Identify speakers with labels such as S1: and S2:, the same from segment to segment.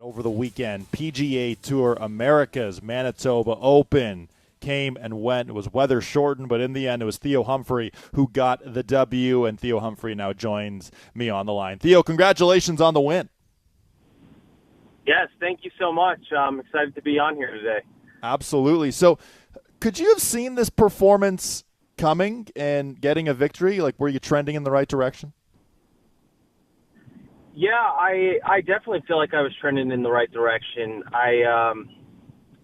S1: over the weekend. PGA Tour Americas, Manitoba Open came and went. It was weather shortened, but in the end it was Theo Humphrey who got the W, and Theo Humphrey now joins me on the line. Theo, congratulations on the win.
S2: Yes, thank you so much. I'm excited to be on here today.
S1: Absolutely. So could you have seen this performance coming and getting a victory? Like, were you trending in the right direction?
S2: Yeah, I definitely feel like I was trending in the right direction.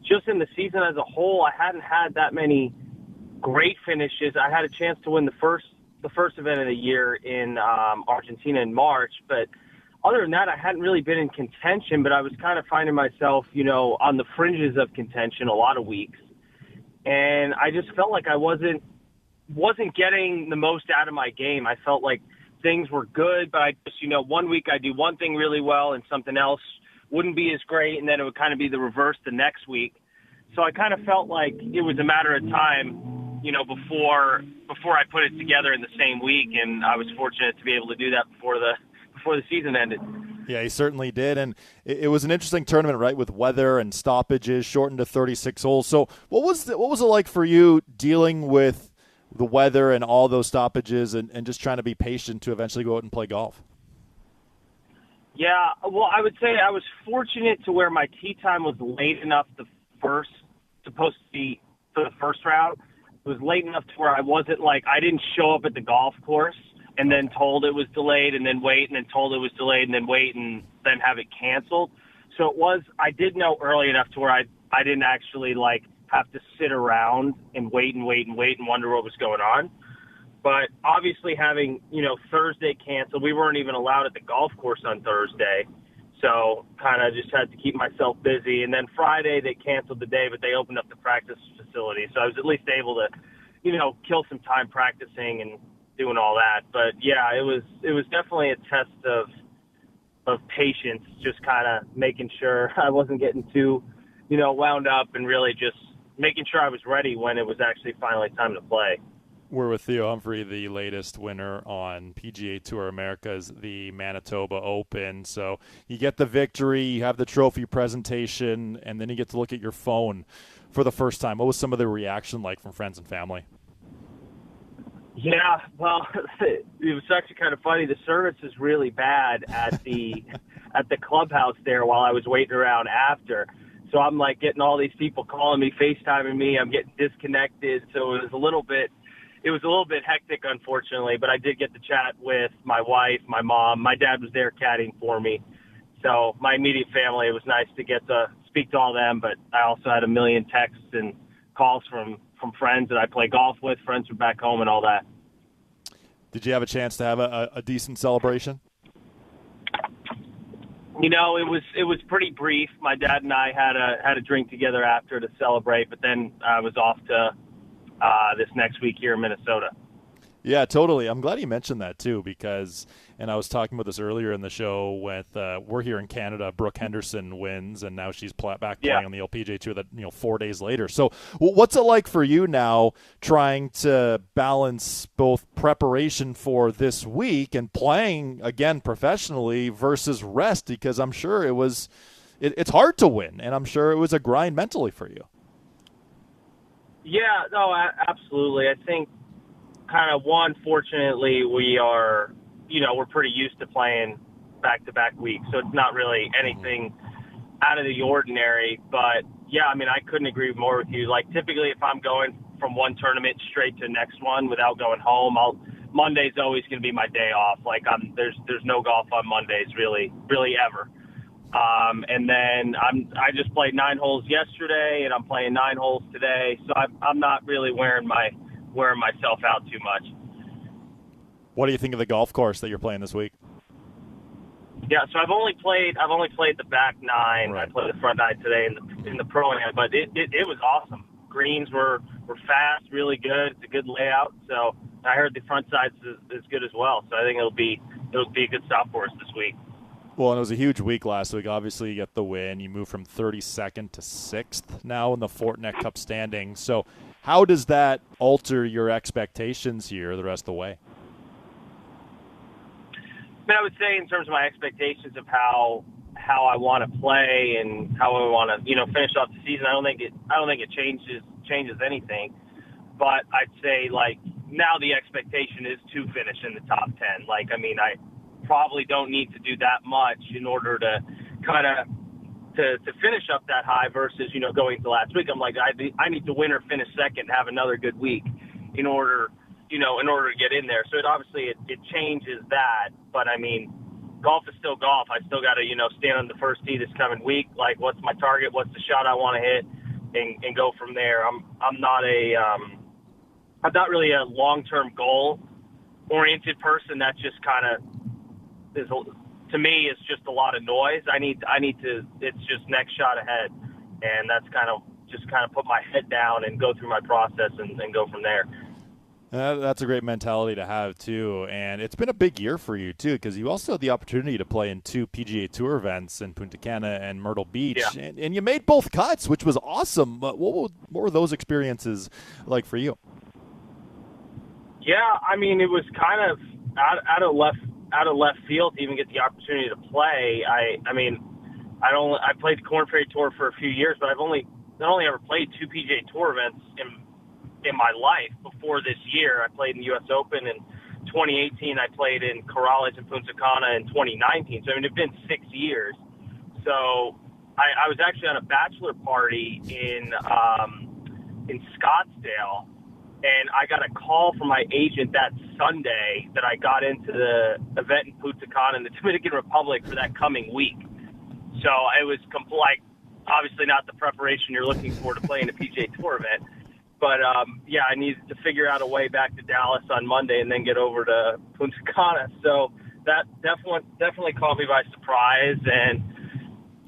S2: Just in the season as a whole, I hadn't had that many great finishes. I had a chance to win the first event of the year in Argentina in March, but other than that, I hadn't really been in contention, but I was kind of finding myself, on the fringes of contention a lot of weeks. And I just felt like I wasn't getting the most out of my game. I felt like things were good, but I just, one week I do one thing really well and something else wouldn't be as great, and then it would kind of be the reverse the next week. So I kind of felt like it was a matter of time, before I put it together in the same week, and I was fortunate to be able to do that before the season ended.
S1: Yeah, he certainly did, and it was an interesting tournament, right, with weather and stoppages, shortened to 36 holes. So what was it like for you dealing with the weather and all those stoppages and just trying to be patient to eventually go out and play golf?
S2: Yeah, well, I would say I was fortunate to where my tee time was late enough supposed to be for the first round. It was late enough to where I wasn't I didn't show up at the golf course and then told it was delayed and then wait and then told it was delayed and then wait and then have it canceled. So I did know early enough to where I didn't actually have to sit around and wait and wonder what was going on. But obviously having, Thursday canceled, we weren't even allowed at the golf course on Thursday. So kind of just had to keep myself busy. And then Friday they canceled the day, but they opened up the practice facility. So I was at least able to, kill some time practicing and doing all that. But yeah, it was definitely a test of patience, just kind of making sure I wasn't getting too, wound up, and really just making sure I was ready when it was actually finally time to play.
S1: We're with Theo Humphrey, the latest winner on PGA Tour Americas, the Manitoba Open. So you get the victory, you have the trophy presentation, and then you get to look at your phone for the first time. What was some of the reaction like from friends and family?
S2: Yeah, well, it was actually kind of funny. The service is really bad at the clubhouse there while I was waiting around after. So I'm getting all these people calling me, FaceTiming me. I'm getting disconnected. So it was a little bit hectic, unfortunately, but I did get to chat with my wife, my mom. My dad was there caddying for me. So my immediate family, it was nice to get to speak to all them, but I also had a million texts and calls from friends that I play golf with, friends from back home and all that.
S1: Did you have a chance to have a decent celebration?
S2: It was pretty brief. My dad and I had a drink together after to celebrate, but then I was off to this next week here in Minnesota.
S1: Yeah, totally. I'm glad you mentioned that too, because, and I was talking about this earlier in the show with, we're here in Canada, Brooke Henderson wins, and now she's back playing on the LPGA Tour 4 days later. So what's it like for you now trying to balance both preparation for this week and playing again professionally versus rest? Because I'm sure it's hard to win, and I'm sure it was a grind mentally for you.
S2: Yeah, no, absolutely. I think fortunately we are, we're pretty used to playing back-to-back weeks, so it's not really anything out of the ordinary. But yeah, I couldn't agree more with you. Typically if I'm going from one tournament straight to the next one without going home, Monday's always going to be my day off. There's no golf on Mondays really ever. And then I just played 9 holes yesterday, and I'm playing 9 holes today. So I'm not really wearing myself out too much.
S1: What do you think of the golf course that you're playing this week?
S2: Yeah, so I've only played the back 9. Right. I played the front 9 today in the pro-am, but it was awesome. Greens were fast, really good. It's a good layout. So I heard the front side's is good as well. So I think it'll be a good stop for us this week.
S1: Well, and it was a huge week last week. Obviously, you get the win. You move from 32nd to 6th now in the Fortinet Cup Standings. So how does that alter your expectations here the rest of the way?
S2: I would say in terms of my expectations of how how I want to play and how I want to, finish off the season. I don't think it changes anything. But I'd say, like, now the expectation is to finish in the top 10. Like, I mean, I probably don't need to do that much in order to kind of to finish up that high versus, going to last week. I'm like, I need to win or finish second, have another good week in order to get in there. So it changes that. But, I mean, golf is still golf. I still got to, stand on the first tee this coming week. Like, what's my target? What's the shot I want to hit? And go from there. I'm not really a long-term goal-oriented person. That just kind of is, to me, it's just a lot of noise. I need to. It's just next shot ahead, and that's kind of put my head down and go through my process and go from there.
S1: That's a great mentality to have, too. And it's been a big year for you, too, because you also had the opportunity to play in 2 PGA Tour events in Punta Cana and Myrtle Beach.
S2: Yeah.
S1: And you made both cuts, which was awesome. But what were those experiences like for you?
S2: Yeah, I mean, it was kind of out of left field to even get the opportunity to play. I played the Corn Ferry Tour for a few years, but I've only ever played 2 PGA Tour events in my life before this year. I played in the U.S. Open in 2018. I played in Corrales and Punta Cana in 2019. So, I mean, it's been 6 years. So I was actually on a bachelor party in Scottsdale, and I got a call from my agent that Sunday that I got into the event in Punta Cana in the Dominican Republic for that coming week. So it was obviously not the preparation you're looking for to play in a PGA Tour event. But, I needed to figure out a way back to Dallas on Monday and then get over to Punta Cana. So that definitely caught me by surprise. And,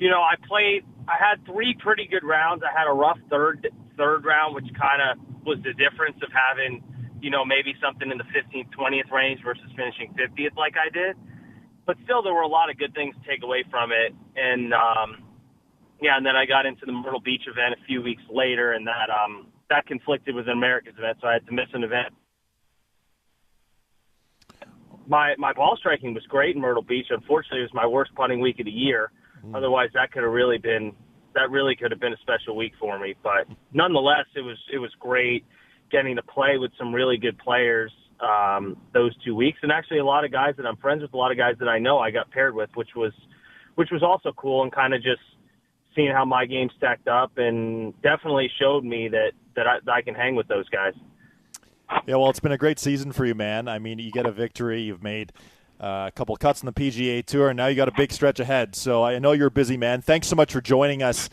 S2: I had 3 pretty good rounds. I had a rough third round, which kind of was the difference of having, maybe something in the 15th, 20th range versus finishing 50th like I did. But still, there were a lot of good things to take away from it. And, and then I got into the Myrtle Beach event a few weeks later, and that conflicted with an Americas event, so I had to miss an event. My ball striking was great in Myrtle Beach. Unfortunately, it was my worst putting week of the year. Otherwise, that really could have been a special week for me. But nonetheless, it was great getting to play with some really good players those 2 weeks, and actually a lot of guys that I'm friends with, a lot of guys that I know I got paired with, which was also cool, and kind of just seeing how my game stacked up, and definitely showed me that I can hang with those guys.
S1: Yeah, well, it's been a great season for you, man. I mean, you get a victory. You've made a couple cuts in the PGA Tour, and now you got a big stretch ahead. So I know you're a busy man. Thanks so much for joining us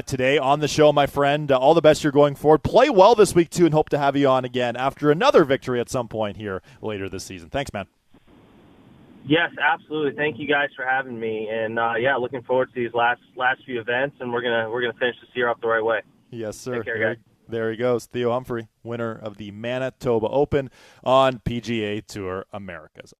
S1: today on the show, my friend. All the best you're going forward. Play well this week, too, and hope to have you on again after another victory at some point here later this season. Thanks, man.
S2: Yes, absolutely. Thank you guys for having me. And, looking forward to these last few events, and we're gonna finish this year off the right way.
S1: Yes, sir.
S2: Take care, guys.
S1: There he goes, Theo Humphrey, winner of the Manitoba Open on PGA Tour Americas.